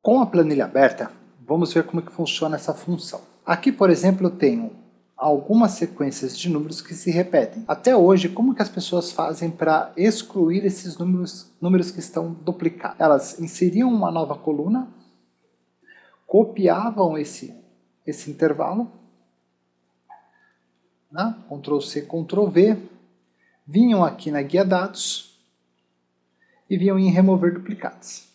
Com a planilha aberta, vamos ver como é que funciona essa função. Aqui, por exemplo, eu tenho algumas sequências de números que se repetem. Até hoje, como que as pessoas fazem para excluir esses números que estão duplicados? Elas inseriam uma nova coluna, copiavam esse intervalo, né? Ctrl C, Ctrl V, vinham aqui na guia dados e vinham em remover duplicados.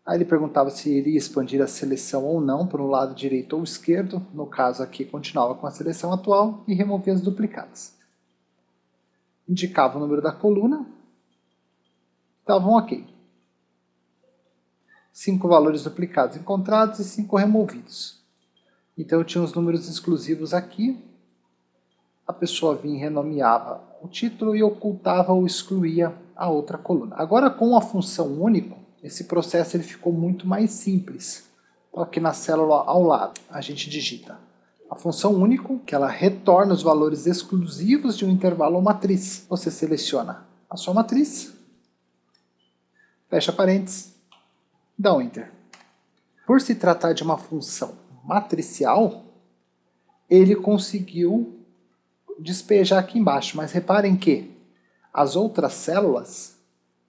Aí ele perguntava se iria expandir a seleção ou não para o lado direito ou esquerdo. No caso aqui, continuava com a seleção atual e removia as duplicadas. Indicava o número da coluna, dava um OK. 5 valores duplicados encontrados e 5 removidos. Então eu tinha os números exclusivos aqui. A pessoa vinha e renomeava o título e ocultava ou excluía a outra coluna. Agora com a função único, esse processo ele ficou muito mais simples. Então aqui na célula ao lado, a gente digita a função único, que ela retorna os valores exclusivos de um intervalo ou matriz. Você seleciona a sua matriz, fecha parênteses, dá um Enter. Por se tratar de uma função matricial, ele conseguiu despejar aqui embaixo, mas reparem que as outras células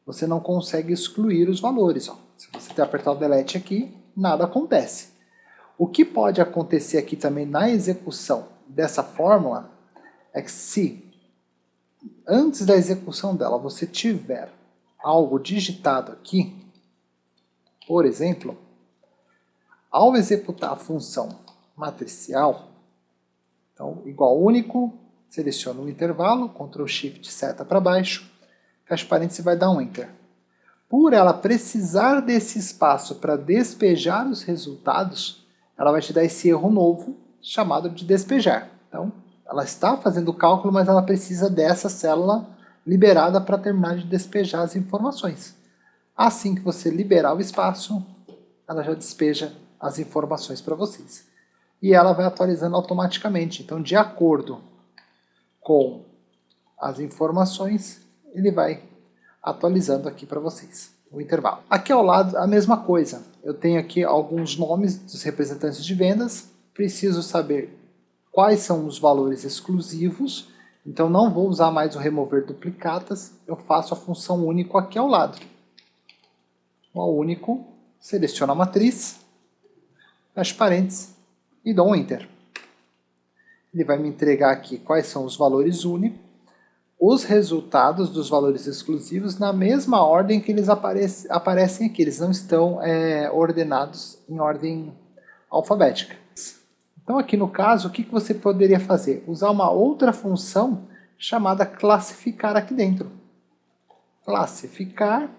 você não consegue excluir os valores. Ó. Se você apertar o delete aqui, nada acontece. O que pode acontecer aqui também na execução dessa fórmula é que se antes da execução dela você tiver algo digitado aqui, por exemplo, ao executar a função matricial, então igual único, seleciona o intervalo, Ctrl Shift seta para baixo, fecha parênteses e vai dar um Enter. Por ela precisar desse espaço para despejar os resultados, ela vai te dar esse erro novo, chamado de despejar. Então, ela está fazendo o cálculo, mas ela precisa dessa célula liberada para terminar de despejar as informações. Assim que você liberar o espaço, ela já despeja as informações para vocês. E ela vai atualizando automaticamente. Então, de acordo com as informações, ele vai atualizando aqui para vocês o intervalo. Aqui ao lado a mesma coisa, eu tenho aqui alguns nomes dos representantes de vendas, preciso saber quais são os valores exclusivos, então não vou usar mais o remover duplicatas, eu faço a função único aqui ao lado. O único, seleciono a matriz, fecho parênteses e dou um Enter. Ele vai me entregar aqui quais são os valores únicos, os resultados dos valores exclusivos na mesma ordem que eles aparecem aqui. Eles não estão ordenados em ordem alfabética. Então aqui no caso, o que você poderia fazer? Usar uma outra função chamada classificar aqui dentro. Classificar,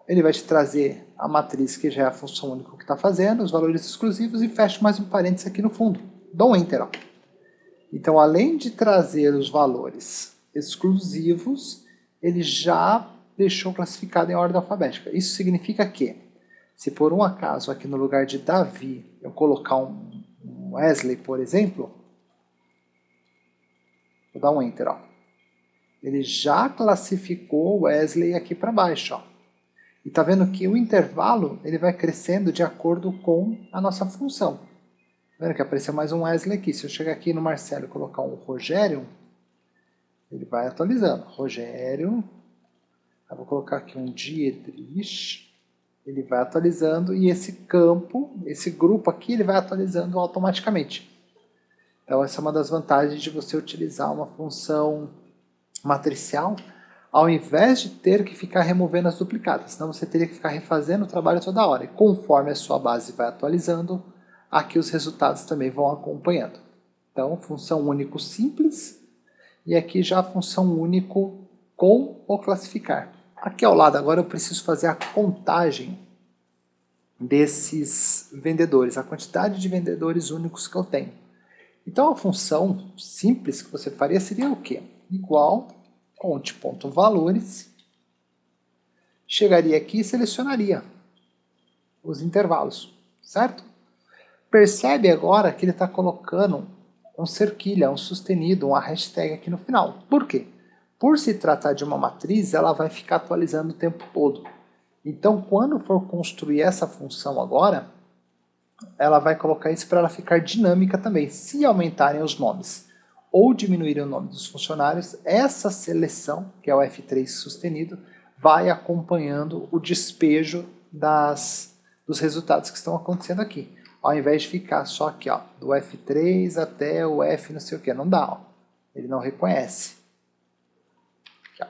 ele vai te trazer a matriz que já é a função única que está fazendo, os valores exclusivos e fecha mais um parênteses aqui no fundo. Dá um Enter. Ó. Então, além de trazer os valores exclusivos, ele já deixou classificado em ordem alfabética. Isso significa que, se por um acaso aqui no lugar de Davi eu colocar um Wesley, por exemplo, vou dar um Enter. Ó. Ele já classificou o Wesley aqui para baixo. Ó. E está vendo que o intervalo ele vai crescendo de acordo com a nossa função. Vendo que apareceu mais um Wesley aqui. Se eu chegar aqui no Marcelo e colocar um Rogério, ele vai atualizando. Rogério, eu vou colocar aqui um Dietrich, ele vai atualizando e esse campo, esse grupo aqui, ele vai atualizando automaticamente. Então essa é uma das vantagens de você utilizar uma função matricial, ao invés de ter que ficar removendo as duplicadas. Senão você teria que ficar refazendo o trabalho toda hora. E conforme a sua base vai atualizando, aqui os resultados também vão acompanhando. Então, função único simples, e aqui já a função único com o classificar. Aqui ao lado agora eu preciso fazer a contagem desses vendedores, a quantidade de vendedores únicos que eu tenho. Então a função simples que você faria seria o quê? Igual, conte.valores, chegaria aqui e selecionaria os intervalos, certo? Percebe agora que ele está colocando um cerquilha, um sustenido, uma hashtag aqui no final. Por quê? Por se tratar de uma matriz, ela vai ficar atualizando o tempo todo. Então, quando for construir essa função agora, ela vai colocar isso para ela ficar dinâmica também. Se aumentarem os nomes ou diminuírem o nome dos funcionários, essa seleção, que é o F3 sustenido, vai acompanhando o despejo dos resultados que estão acontecendo aqui. Ao invés de ficar só aqui, ó, do F3 até o F não sei o que, não dá, ó. Ele não reconhece. Aqui, ó.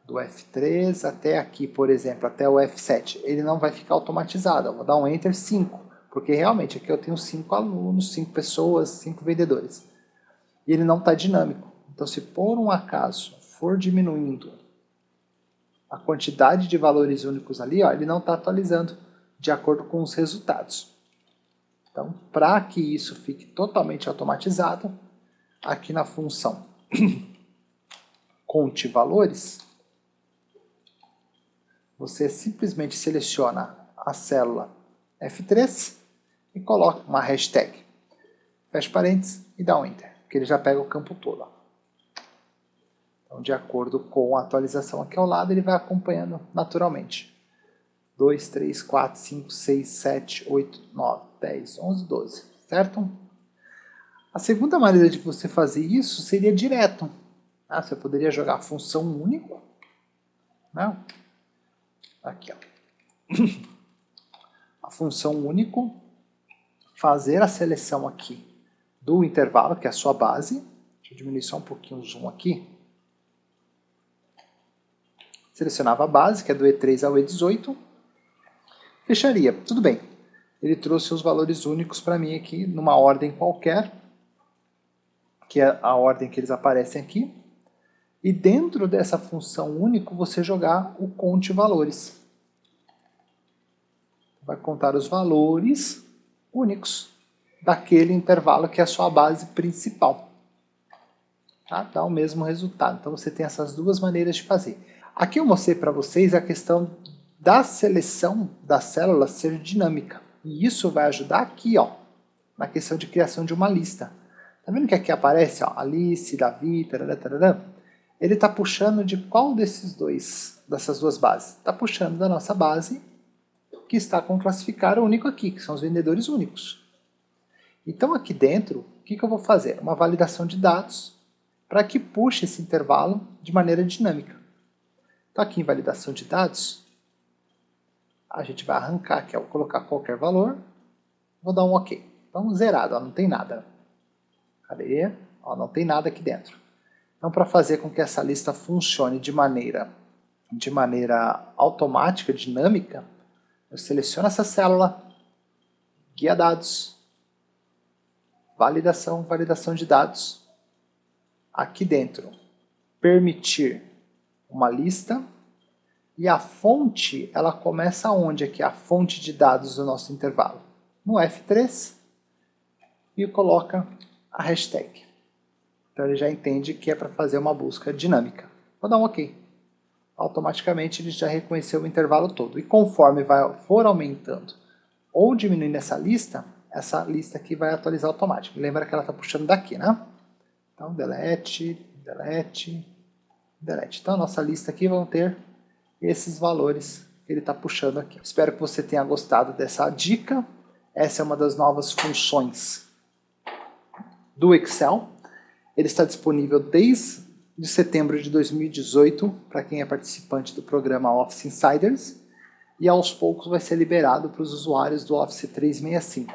Do F3 até aqui, por exemplo, até o F7, ele não vai ficar automatizado. Eu vou dar um Enter 5, porque realmente aqui eu tenho 5 alunos, 5 pessoas, 5 vendedores. E ele não está dinâmico. Então, se por um acaso for diminuindo a quantidade de valores únicos ali, ó, ele não está atualizando de acordo com os resultados. Então, para que isso fique totalmente automatizado, aqui na função conte valores, você simplesmente seleciona a célula F3 e coloca uma hashtag. Fecha parênteses e dá um Enter, porque ele já pega o campo todo. Ó. Então, de acordo com a atualização aqui ao lado, ele vai acompanhando naturalmente. 2, 3, 4, 5, 6, 7, 8, 9, 10, 11, 12, certo? A segunda maneira de você fazer isso seria direto. Tá? Você poderia jogar a função único. Né? Aqui, ó. A função único, fazer a seleção aqui do intervalo, que é a sua base. Deixa eu diminuir só um pouquinho o zoom aqui. Selecionava a base, que é do E3 ao E18. Fecharia. Tudo bem. Ele trouxe os valores únicos para mim aqui, numa ordem qualquer, que é a ordem que eles aparecem aqui. E dentro dessa função único, você jogar o conte valores. Vai contar os valores únicos daquele intervalo que é a sua base principal. Tá? Dá o mesmo resultado. Então você tem essas duas maneiras de fazer. Aqui eu mostrei para vocês a questão da seleção das células ser dinâmica. E isso vai ajudar aqui, ó, na questão de criação de uma lista. Tá vendo que aqui aparece, ó, Alice, Davi, tarará, tarará? Ele está puxando de qual dessas duas bases? Está puxando da nossa base, que está com o classificador único aqui, que são os vendedores únicos. Então aqui dentro, o que eu vou fazer? Uma validação de dados para que puxe esse intervalo de maneira dinâmica. Então aqui em validação de dados, a gente vai arrancar aqui, vou colocar qualquer valor, vou dar um OK. Então zerado, ó, não tem nada. Cadê? Ó, não tem nada aqui dentro. Então para fazer com que essa lista funcione de maneira automática, dinâmica, eu seleciono essa célula, guia dados, validação de dados, aqui dentro, permitir uma lista, e a fonte, ela começa onde? Aqui, a fonte de dados do nosso intervalo. No F3, e coloca a hashtag. Então ele já entende que é para fazer uma busca dinâmica. Vou dar um OK. Automaticamente ele já reconheceu o intervalo todo. E conforme for aumentando ou diminuindo essa lista aqui vai atualizar automático. Lembra que ela está puxando daqui, né? Então, delete, delete, delete. Então, a nossa lista aqui vão ter esses valores que ele está puxando aqui. Espero que você tenha gostado dessa dica. Essa é uma das novas funções do Excel. Ele está disponível desde setembro de 2018 para quem é participante do programa Office Insiders e aos poucos vai ser liberado para os usuários do Office 365.